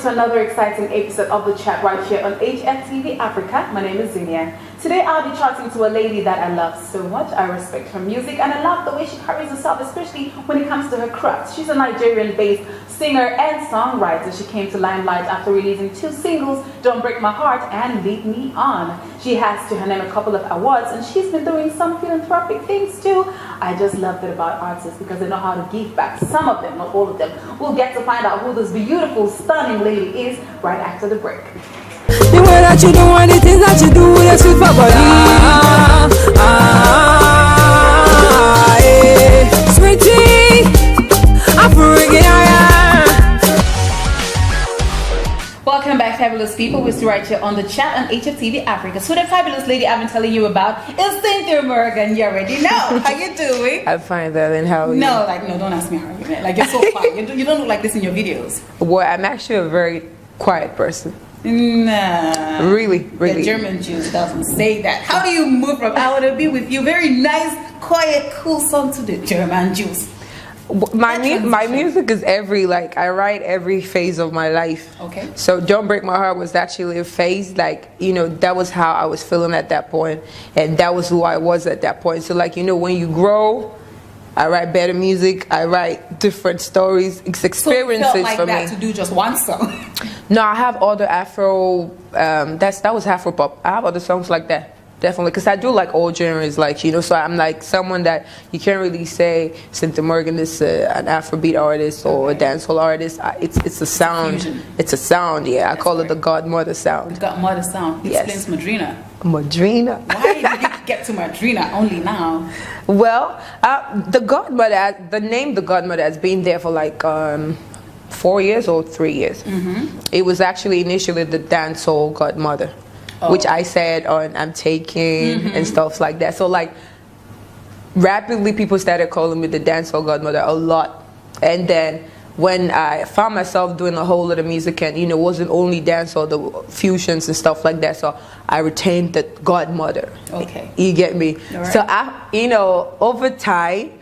to another exciting episode of The Chat right here on HFTV Africa. My name is Cynthia. Today I'll be chatting to a lady that I love so much. I respect her music and I love the way she carries herself, especially when it comes to her craft. She's a Nigerian-based singer and songwriter. She came to limelight after releasing 2 singles, Don't Break My Heart and Lead Me On. She has to her name a couple of awards and she's been doing some philanthropic things too. I just love it about artists because they know how to give back. Some of them, not all of them. We'll get to find out who this beautiful, stunning lady is right after the break. The way that you do and the things that you do, that's good for body. Sweetie, I'm freaking Welcome back, fabulous people. We're still right here on The Chat on HFTV Africa. So the fabulous lady I've been telling you about is Cynthia Morgan. You already know. How you doing? I'm fine, darling. How are you? No, don't ask me how you doing. Like, you're so fine. You don't look like this in your videos. Well, I'm actually a very quiet person. Nah. Really? The German Jews doesn't say that. How do you move from I want to be with you, very nice, quiet, cool song, to the German Jews? My music is I write every phase of my life. Okay. So Don't Break My Heart was actually a phase, that was how I was feeling at that point, and that was who I was at that point. So when you grow, I write better music, I write different stories, it's experiences so it felt like for that me. To do just one song? No, I have other Afro, that was Afro pop. I have other songs like that. Definitely, because I do like all genres, so I'm like someone that you can't really say Cynthia Morgan is an Afrobeat artist or a dancehall artist. It's a sound. It's a sound, yeah. I call it the Godmother sound. The Godmother sound. Yes. Explains Madrina. Madrina. Why did you get to Madrina only now? Well, the name the Godmother has been there for 4 years or 3 years. Mm-hmm. It was actually initially the dancehall Godmother. Which I said on I'm Taking and stuff like that. So rapidly people started calling me the dancehall Godmother a lot. And then when I found myself doing a whole lot of music and it wasn't only dancehall, the fusions and stuff like that, so I retained the Godmother. Okay. You get me? Right. So over time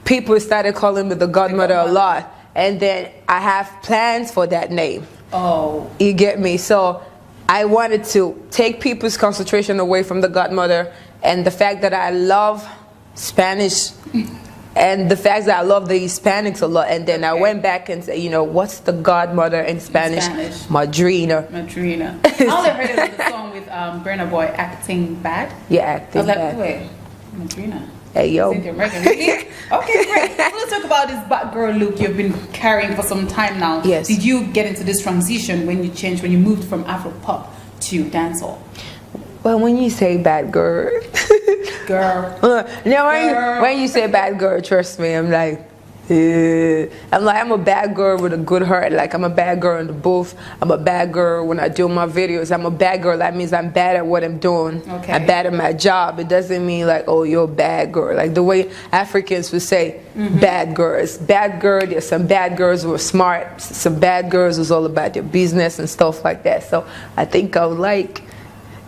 people started calling me the Godmother a lot, and then I have plans for that name. Oh. You get me? So I wanted to take people's concentration away from the Godmother and the fact that I love Spanish and the fact that I love the Hispanics a lot. And then I went back and said, what's the Godmother in Spanish? Madrina. Madrina. I only heard it in the song with Burna Boy, Acting Bad. Yeah, Acting Bad. I was like, wait, Madrina. Hey, yo. Cynthia Morgan, really? Okay, great. So let's talk about this bad girl look you've been carrying for some time now. Yes. Did you get into this transition when you moved from Afro pop to dancehall? Well, when you say bad girl, when you say bad girl, trust me, I'm like, I'm a bad girl with a good heart. I'm a bad girl in the booth. I'm a bad girl when I do my videos. I'm a bad girl. That means I'm bad at what I'm doing. Okay. I'm bad at my job. It doesn't mean oh, you're a bad girl. The way Africans would say bad girls. Bad girl, there's some bad girls who are smart. Some bad girls who's all about their business and stuff like that. So I think I would like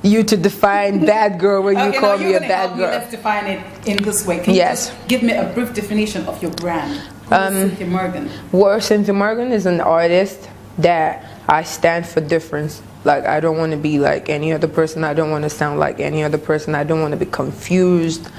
you to define bad girl when you call me a bad girl. Let's define it in this way. Can you just give me a brief definition of your brand? Cynthia Morgan. Well, Cynthia Morgan is an artist that I stand for difference. I don't want to be like any other person. I don't want to sound like any other person. I don't want to be confused.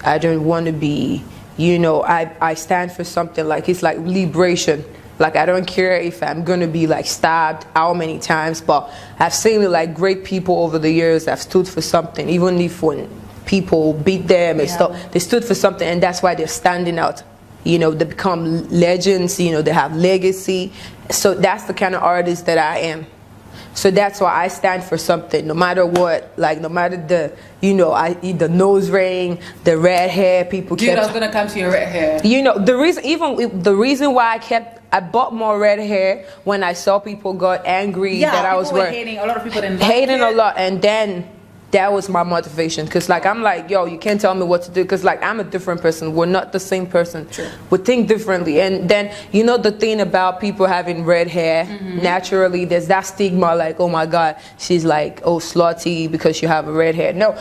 I don't want to be, I stand for something it's like liberation. I don't care if I'm gonna be stabbed how many times, but I've seen great people over the years have stood for something, even if when people beat them and stuff, they stood for something, and that's why they're standing out. They become legends, they have legacy. So that's the kind of artist that I am. So that's why I stand for something, no matter what, no matter the, the nose ring, the red hair, people kept. I was gonna come to your red hair. The reason why I bought more red hair when I saw people got angry that I was wearing. Hating. A lot of people didn't hating a lot, and then that was my motivation. Because I'm yo, you can't tell me what to do. Because I'm a different person. We're not the same person. True. We think differently. And then the thing about people having red hair, naturally there's that stigma oh my God, she's oh slutty because you have a red hair. No,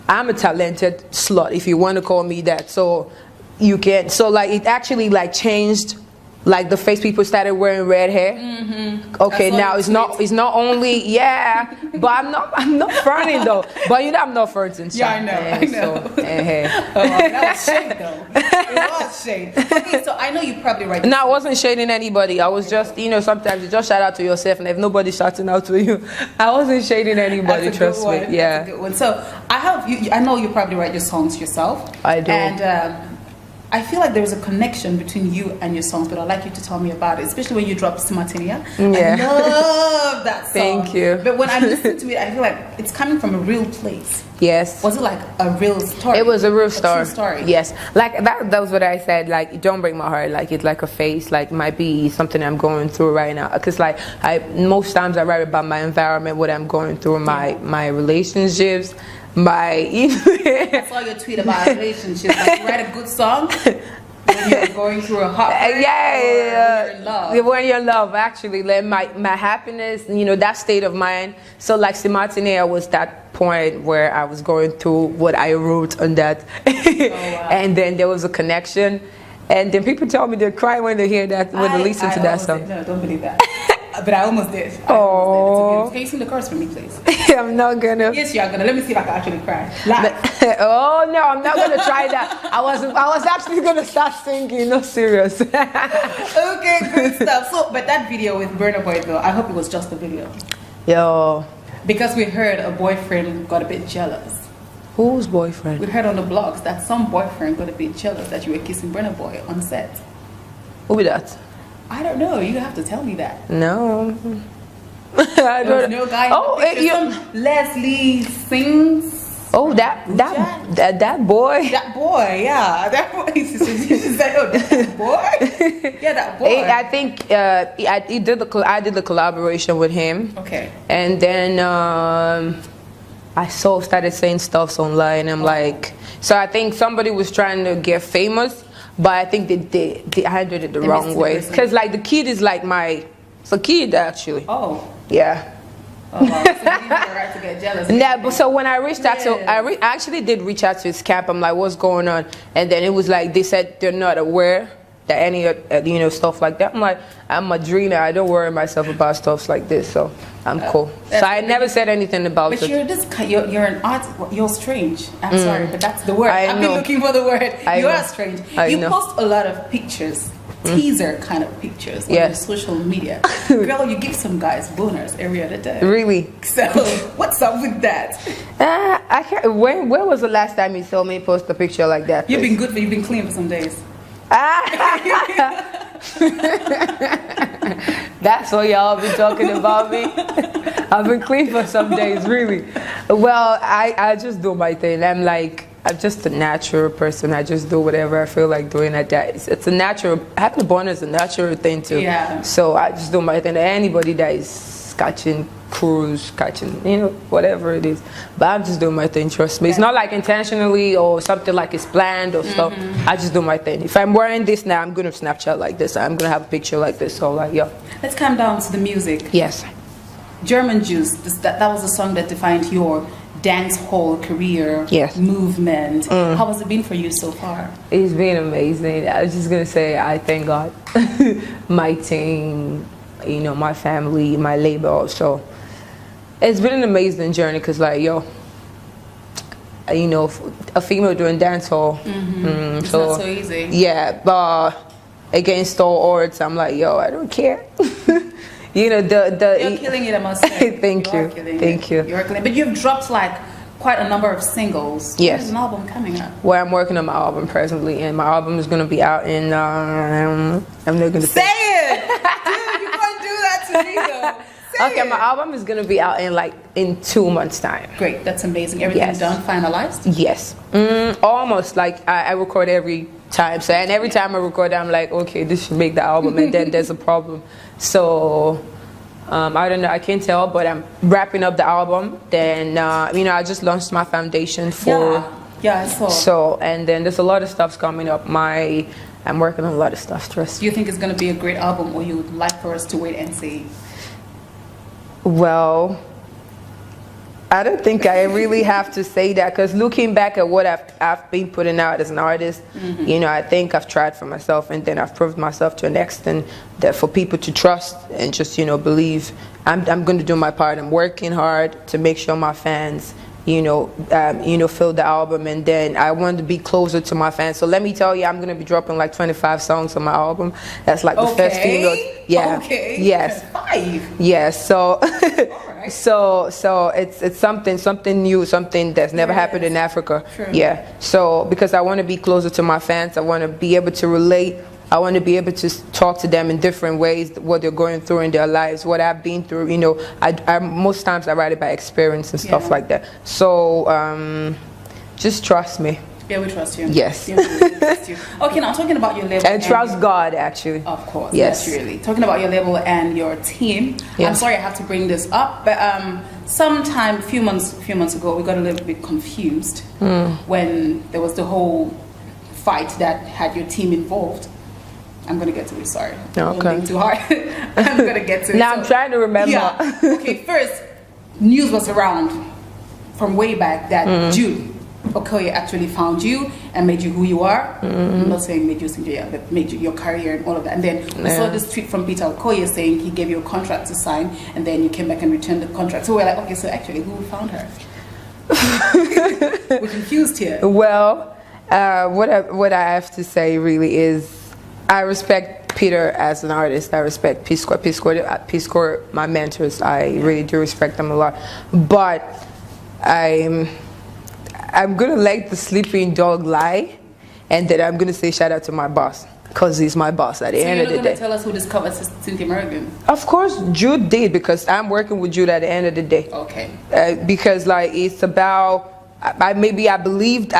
I'm a talented slut if you want to call me that. So you can. So it actually changed Like the face people started wearing red hair. Okay, now it's not only but I'm not fronting though. But you know I'm not fronting. Yeah, I know. So, Oh, that was shade though. It was shade. Okay, so I know you probably right. No, I wasn't shading anybody. I was just, you know, sometimes you just shout out to yourself, and if nobody's shouting out to you, I wasn't shading anybody. Trust me. Yeah. That's a good one. So I know you probably write your songs yourself. I do. And I feel like there's a connection between you and your songs, but I'd like you to tell me about it, especially when you drop Simatinia. Yeah. I love that song. Thank you. But when I listen to it, I feel like it's coming from a real place. Yes. Was it like a real story? It was a real story. True story. Yes. Like that was what I said. Like, don't break my heart. Like, it's like a phase. Like, might be something I'm going through right now. Because like most times I write about my environment, what I'm going through, my relationships. I saw your tweet about relationships. Like, you write a good song when you're going through a heartbreak. When you're in love. When you're in love, actually, like my happiness, you know, that state of mind. So like Simatinea was that point where I was going through what I wrote on that, and then there was a connection, and then people tell me they cry when they hear that, when they listen to that song. No, don't believe that. But I almost did. Oh. Can you sing the chorus for me, please? I'm not gonna. Yes, you are gonna. Let me see if I can actually cry. Live. Oh no, I'm not gonna try that. I was actually gonna start singing. No, serious. Okay, good stuff. So, but that video with Burna Boy though, I hope it was just a video. Yo. Because we heard a boyfriend got a bit jealous. Whose boyfriend? We heard on the blogs that some boyfriend got a bit jealous that you were kissing Burna Boy on set. Who be that? I don't know. You have to tell me that. No. I don't know. No guy. Oh, Leslie sings. Oh, that boy. That boy, yeah. That boy. You just said, oh, that boy. Yeah, that boy. I think I did the collaboration with him. Okay. And then I started saying stuff online. I'm like, so I think somebody was trying to get famous. But I think they handled it the wrong way. Because like the kid is like it's a kid actually. Oh. Yeah. Oh, wow. So you didn't have the right to get jealous. Yeah, but so when I reached out to, I actually did reach out to his camp. I'm like, what's going on? And then it was like, they said they're not aware that any, you know, stuff like that. I'm like, I'm a dreamer. I don't worry myself about stuff like this. So I'm cool. So I never said anything about it. But you're an art. You're strange. I'm sorry, but that's the word. I've been looking for the word. You are strange. You post a lot of pictures, teaser kind of pictures on your social media. Girl, you give some guys boners every other day. Really? So what's up with that? I can't. When was the last time you saw me post a picture like that? You've been good, but you've been clean for some days. That's what y'all been talking about me. I've been clean for some days, really. Well, I just do my thing. I'm just a natural person. I just do whatever I feel like doing at that. It's a natural. Having a bond is a natural thing too. Yeah. So I just do my thing. Anybody that is catching cruise, you know, whatever it is. But I'm just doing my thing, trust me. It's not like intentionally or something like it's planned or stuff. I just do my thing. If I'm wearing this now, I'm going to Snapchat like this. I'm going to have a picture like this. So like, yeah. Let's come down to the music. Yes. German Juice, that was a song that defined your dance hall career, movement. How has it been for you so far? It's been amazing. I was just going to say, I thank God. My team, you know, my family, my label also. It's been an amazing journey because like, yo, you know, a female doing dance hall. It's not so easy. Yeah, but against all odds, I'm like, yo, I don't care. You know, you're killing it, I must say. Thank you. Thank you. You're killing it. But you've dropped like quite a number of singles. Yes. There's an album coming up. Well, I'm working on my album presently, and my album is going to be out in, I'm not going to say it! Dude, you can't do that to me though. Okay, my album is going to be out in 2 months' time. Great, that's amazing. Everything's done, finalized? Yes. Almost. Like, I record every time. So, and every time I record, I'm like, okay, this should make the album, and then there's a problem. So, I don't know, I can't tell, but I'm wrapping up the album. Then, you know, I just launched my foundation for... Yeah, I saw. So, and then there's a lot of stuff coming up. I'm working on a lot of stuff, trust me. Do you think it's going to be a great album, or you would like for us to wait and see? Well, I don't think I really have to say that, because looking back at what I've been putting out as an artist, you know, I think I've tried for myself, and then I've proved myself to an extent that for people to trust and just, you know, believe I'm going to do my part. I'm working hard to make sure my fans, you know, feel the album, and then I want to be closer to my fans. So let me tell you, I'm going to be dropping like 25 songs on my album. That's like the first female. Yeah. Okay. Yes. 5. Yes. So. Right. So it's something new, something that's never happened in Africa. True. Yeah. So because I want to be closer to my fans, I want to be able to relate. I want to be able to talk to them in different ways, what they're going through in their lives, what I've been through. You know, I most times I write it by experience and stuff like that. So just trust me. Yeah, we trust you. Yes. Yeah, we trust you. Okay, now talking about your label. And trust God, actually. Of course. Yes. Naturally. Talking about your label and your team. Yes. I'm sorry I have to bring this up, but sometime a few months ago, we got a little bit confused when there was the whole fight that had your team involved. I'm gonna get to it. Sorry. Okay. Don't think too hard. I'm gonna get to it. Now I'm trying to remember. Yeah. Okay. First, news was around from way back that Jude Okoye actually found you and made you who you are. I'm not saying made you Cynthia, but made you your career and all of that. And then we saw this tweet from Peter Okoye saying he gave you a contract to sign, and then you came back and returned the contract. So we're like, okay, so actually, who found her? We're confused here. Well, what I have to say really is, I respect Peter as an artist. I respect Peace Corps, my mentors. I really do respect them a lot. But I'm gonna let the sleeping dog lie, and then I'm gonna say shout out to my boss, because he's my boss at the end of the day. So you're not gonna tell us who discovered Cynthia Morgan? Of course, Jude did, because I'm working with Jude at the end of the day. Okay. Because like it's about. I believed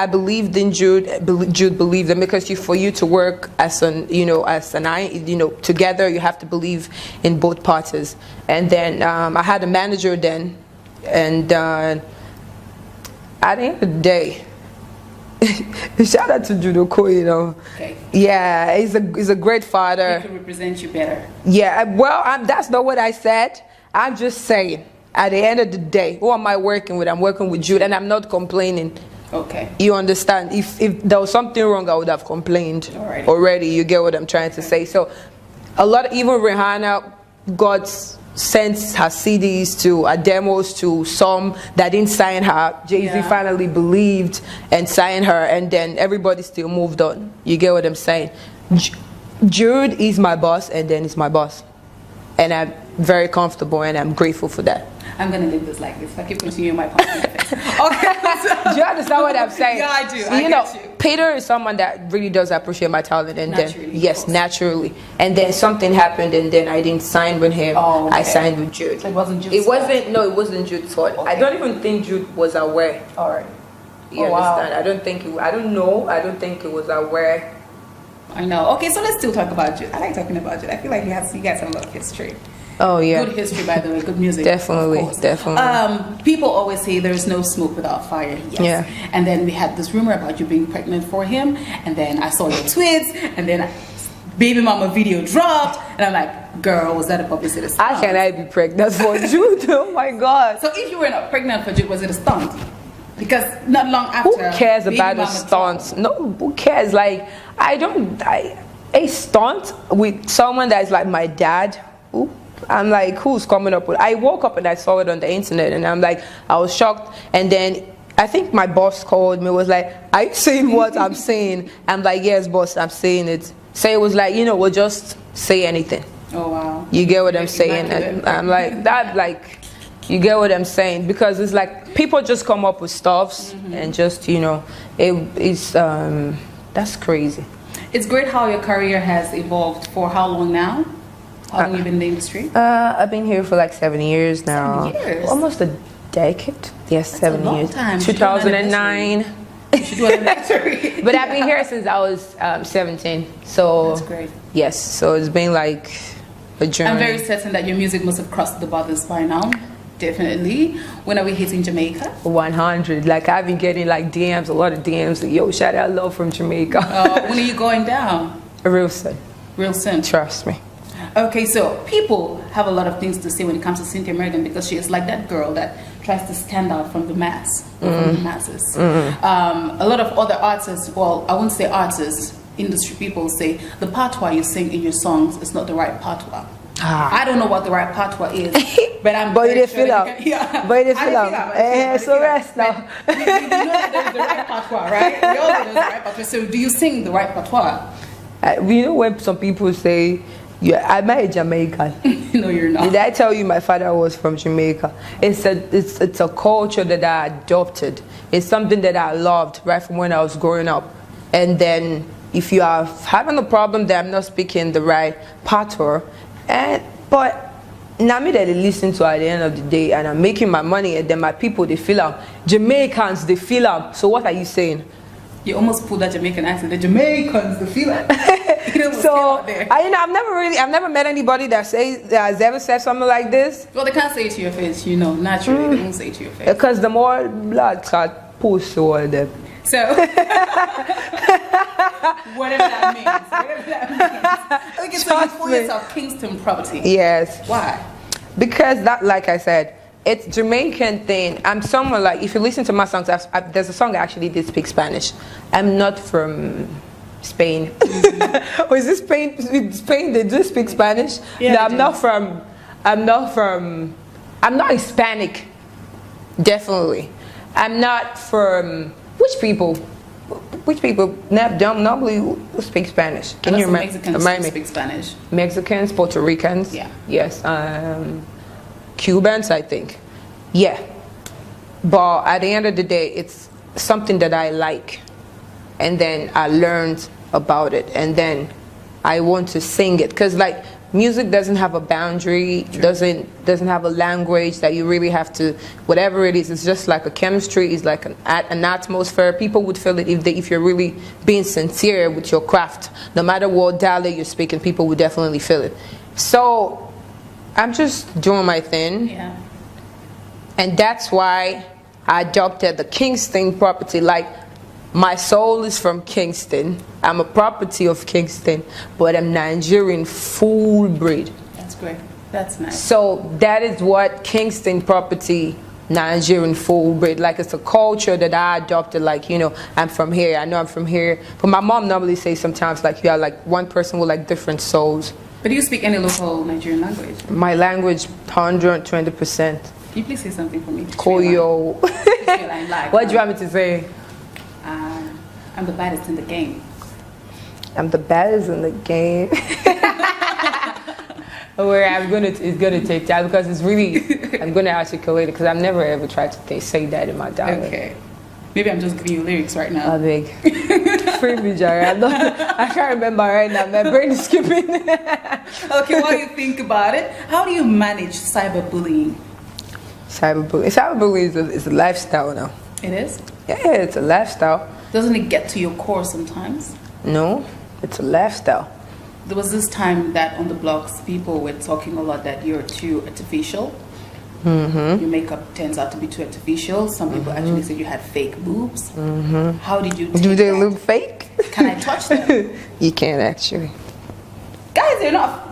in Jude. Jude believed in, because for you to work as together, you have to believe in both parties. And then I had a manager then, and at the end of the day, shout out to Jude Okoye, you know. Okay. Yeah, he's a great father. He can represent you better. Yeah. Well, that's not what I said. I'm just saying. At the end of the day, who am I working with? I'm working with Jude, and I'm not complaining. Okay. You understand? If there was something wrong, I would have complained already. You get what I'm trying to say? So, even Rihanna sent her CDs to her demos to some that didn't sign her. Jay-Z finally believed and signed her, and then everybody still moved on. You get what I'm saying? Jude is my boss, and then he's my boss. And I'm very comfortable, and I'm grateful for that. I'm going to leave this like this. If I keep continuing my podcast. Okay. Do you understand what I'm saying? Yeah, I do. So, you know, Peter is someone that really does appreciate my talent. And naturally, then, yes, naturally. And then something happened, and then I didn't sign with him. Oh, okay. I signed with Jude. So it wasn't Jude's fault? No, it wasn't Jude's fault. Okay. I don't even think Jude was aware. All right. You understand? Wow. I don't think it was aware. I know. Okay, so let's still talk about Jude. I like talking about Jude. I feel like you guys have a lot of history. Oh yeah, good history, by the way, good music. Definitely, definitely. People always say there's no smoke without fire. Yes. Yeah. And then we had this rumor about you being pregnant for him, and then I saw your tweets, and then baby mama video dropped, and I'm like, girl, was that a publicity stunt? How can I be pregnant for Jude? Oh my God. So if you were not pregnant for Jude, was it a stunt? Because not long after, who cares about the stunts? No, who cares? Like a stunt with someone that's like my dad. Ooh. I'm like, who's coming up with? I woke up and I saw it on the internet, and I'm like, I was shocked. And then I think my boss called me, was like, are you saying what I'm saying? I'm like, yes, boss, I'm saying it. So it was like, we'll just say anything. Oh wow. You get what I'm saying? And I'm like, that, like, you get what I'm saying? Because it's like people just come up with stuffs and just, it's that's crazy. It's great how your career has evolved. For how long now? How long have you been in the industry? I've been here for like 7 years now. 7 years? Almost a decade. Yes, that's 7 years. Time. 2009. You should do an anniversary. But I've been here since I was 17. So that's great. Yes, so it's been like a journey. I'm very certain that your music must have crossed the borders by now. Definitely. When are we hitting Jamaica? 100. Like I've been getting like DMs, a lot of DMs. Like, yo, shout out love from Jamaica. When are you going down? Real soon. Real soon. Trust me. Okay, so people have a lot of things to say when it comes to Cynthia Morgan, because she is like that girl that tries to stand out from the mass, from the masses. A lot of other artists, well, I wouldn't say artists, industry people say the patois you sing in your songs is not the right patois. I don't know what the right patois is, but I'm but you sure feel up. Yeah. But you feel up. So rest now. You know that there's the right patois, right? We all know there's the right patois. So do you sing the right patois? You know when some people say, yeah, I'm a Jamaican. No, you're not. Did I tell you my father was from Jamaica? It's a culture that I adopted. It's something that I loved right from when I was growing up. And then if you are having a problem that I'm not speaking the right patois, but now me that they listen to at the end of the day, and I'm making my money, and then my people they feel up. Jamaicans they feel up. So what are you saying? You almost pulled that Jamaican accent. The Jamaicans they feel up. So I've never met anybody that has ever said something like this. Well, they can't say it to your face, you know. Naturally, they won't say it to your face. Because the more blood clot posts all them. So whatever that means. Okay, so you call yourself Kingston property. Yes. Why? Because that, like I said, it's Jamaican thing. I'm someone like, if you listen to my songs, there's a song I actually did speak Spanish. I'm not from Spain. Or is this Spain? They do speak Spanish? Yeah, no, I'm not Hispanic. Definitely. I'm not from, which people normally speak Spanish? Can you remember? Mexicans speak Spanish. Mexicans, Puerto Ricans. Yeah. Yes. Cubans, I think. Yeah. But at the end of the day, it's something that I like. And then I learned about it. And then I want to sing it. Because like music doesn't have a boundary, doesn't have a language that you really have to, whatever it is, it's just like a chemistry, it's like an atmosphere. People would feel it if you're really being sincere with your craft. No matter what dialect you're speaking, people would definitely feel it. So I'm just doing my thing. Yeah. And that's why I adopted the Kingston property. Like, my soul is from Kingston. I'm a property of Kingston, but I'm Nigerian full breed. That's great. That's nice. So that is what Kingston property, Nigerian full breed. Like, it's a culture that I adopted. Like, you know, I'm from here. I know I'm from here. But my mom normally says sometimes, like, you are like one person with like different souls. But do you speak any local Nigerian language? My language, 120%. Can you please say something for me? Koyo. What do you want me to say? I'm the baddest in the game. I'm the baddest in the game. Where it's gonna take time because it's really, I'm gonna articulate it because I've never ever tried to say that in my dialect. Okay. Maybe I'm just giving you lyrics right now. I beg. Free me, Jerry. I can't remember right now. My brain is skipping. Okay, while you think about it, how do you manage cyberbullying? Cyberbullying is a lifestyle now. It is? Yeah, it's a lifestyle. Doesn't it get to your core sometimes? No, it's a lifestyle. There was this time that on the blogs, people were talking a lot that you're too artificial. Your makeup turns out to be too artificial. Some people actually said you had fake boobs. How did you Do they look fake? Can I touch them? You can't actually. Guys, they're not.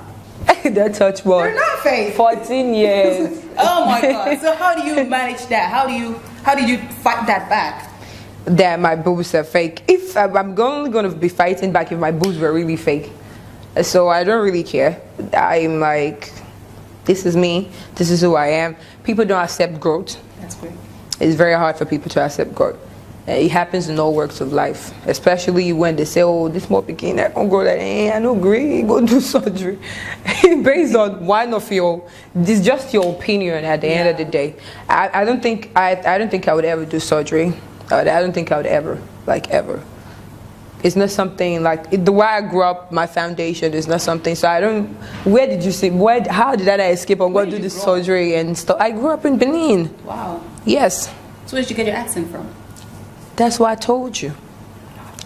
That touch what? They're not fake. 14 years. Oh my God. So how do you manage that? How did you fight that back? That my boobs are fake. If I'm only going to be fighting back if my boobs were really fake. So I don't really care. I'm like, this is me. This is who I am. People don't accept growth. That's great. It's very hard for people to accept growth. It happens in all works of life, especially when they say, "Oh, this more bikini, I can't grow that." I don't agree. Go do surgery. Based on one of your, this is just your opinion. At the end of the day, I don't think I would ever do surgery. I don't think I would ever, like ever. It's not something like the way I grew up. My foundation is not something. So I don't. Where did you see? How did I escape? I'm going to do this surgery and stuff. I grew up in Benin. Wow. Yes. So where did you get your accent from? That's what I told you.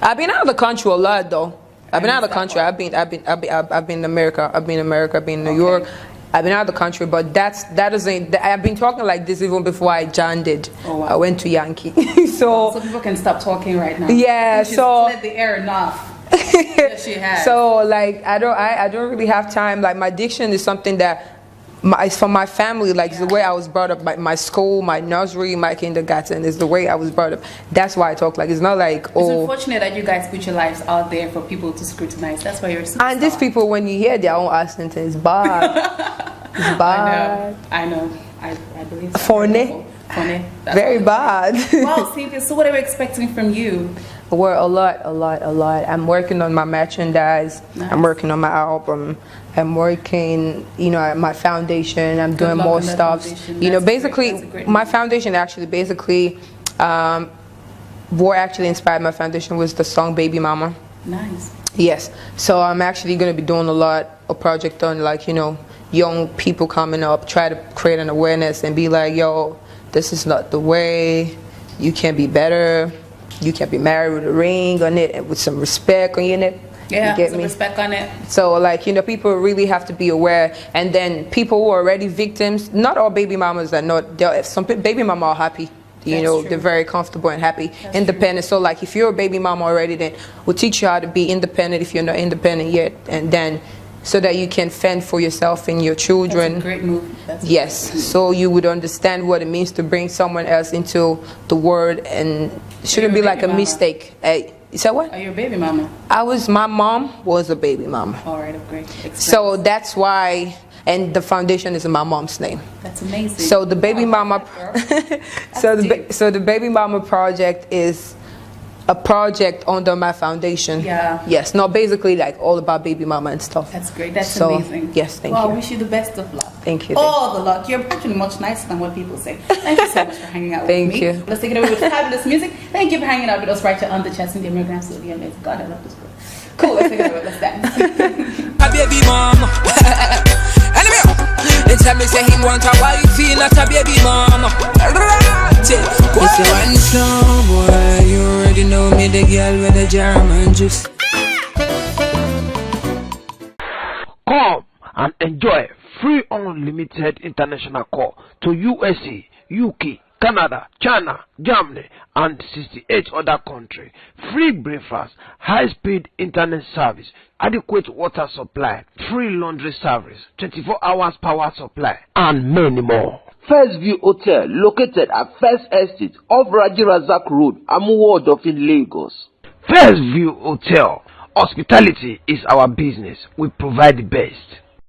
I've been out of the country a lot, though. I've been out of the country. I've been in America. I've been in America. I've been in New York. I've been out of the country, but that doesn't. I've been talking like this even before I joined it. Oh, wow. I went to Yankee, so people can stop talking right now. Yeah, so let the air enough. Yes, she has. So like I don't really have time. Like my diction is something that It's from my family, like it's the way I was brought up. My school, my nursery, my kindergarten is the way I was brought up. That's why I talk like it's not like It's unfortunate that you guys put your lives out there for people to scrutinize. That's why you're a superstar. And these people, when you hear their own accent, it's bad. It's bad. I know. I believe so. Funny. Very bad. Wow, Cynthia, so what are we expecting from you? Well, a lot. I'm working on my merchandise. Nice. I'm working on my album. I'm working, at my foundation. I'm doing more stuff. Basically, my foundation actually, what actually inspired my foundation was the song Baby Mama. Nice. Yes. So I'm actually going to be doing a lot of project on, young people coming up, try to create an awareness and be like, yo, this is not the way. You can be better. You can be married with a ring on it and with some respect on it. Yeah, some respect on it. So, people really have to be aware. And then people who are already victims, not all baby mamas are not. Some baby mama are happy. They're very comfortable and happy, independent. So, if you're a baby mama already, then we'll teach you how to be independent if you're not independent yet. And then, so that you can fend for yourself and your children. That's a great move. Yes, so you would understand what it means to bring someone else into the world, and it shouldn't be like a mistake. Hey, you said what? Are you a baby mama? My mom was a baby mama. All right, great. So that's why, and the foundation is in my mom's name. That's amazing. So the baby mama, so the baby mama project is a project under my foundation. Yeah. Yes. No, basically all about baby mama and stuff. That's great. That's amazing. Yes, thank you. I wish you the best of luck. Thank you. All the luck. You're actually much nicer than what people say. Thank you so much for hanging out with me. Thank you. Let's take it over with fabulous music. Thank you for hanging out with us right here on the Chat. Cynthia Morgan, absolutely amazing. God, I love this girl. Cool. Let's take it over. Let's dance. A baby mama. They tell me say him want a wife, not a baby mama. It's one slow boy, you already know me, the girl with the German juice. Come and enjoy free unlimited international call to USA, UK, Canada, China, Germany, and 68 other countries. Free breakfast, high-speed internet service, adequate water supply, free laundry service, 24 hours power supply, and many more. First View Hotel, located at First Estate off Raji Razak Road, Amuwo Odofin, Lagos. First View Hotel. Hospitality is our business. We provide the best.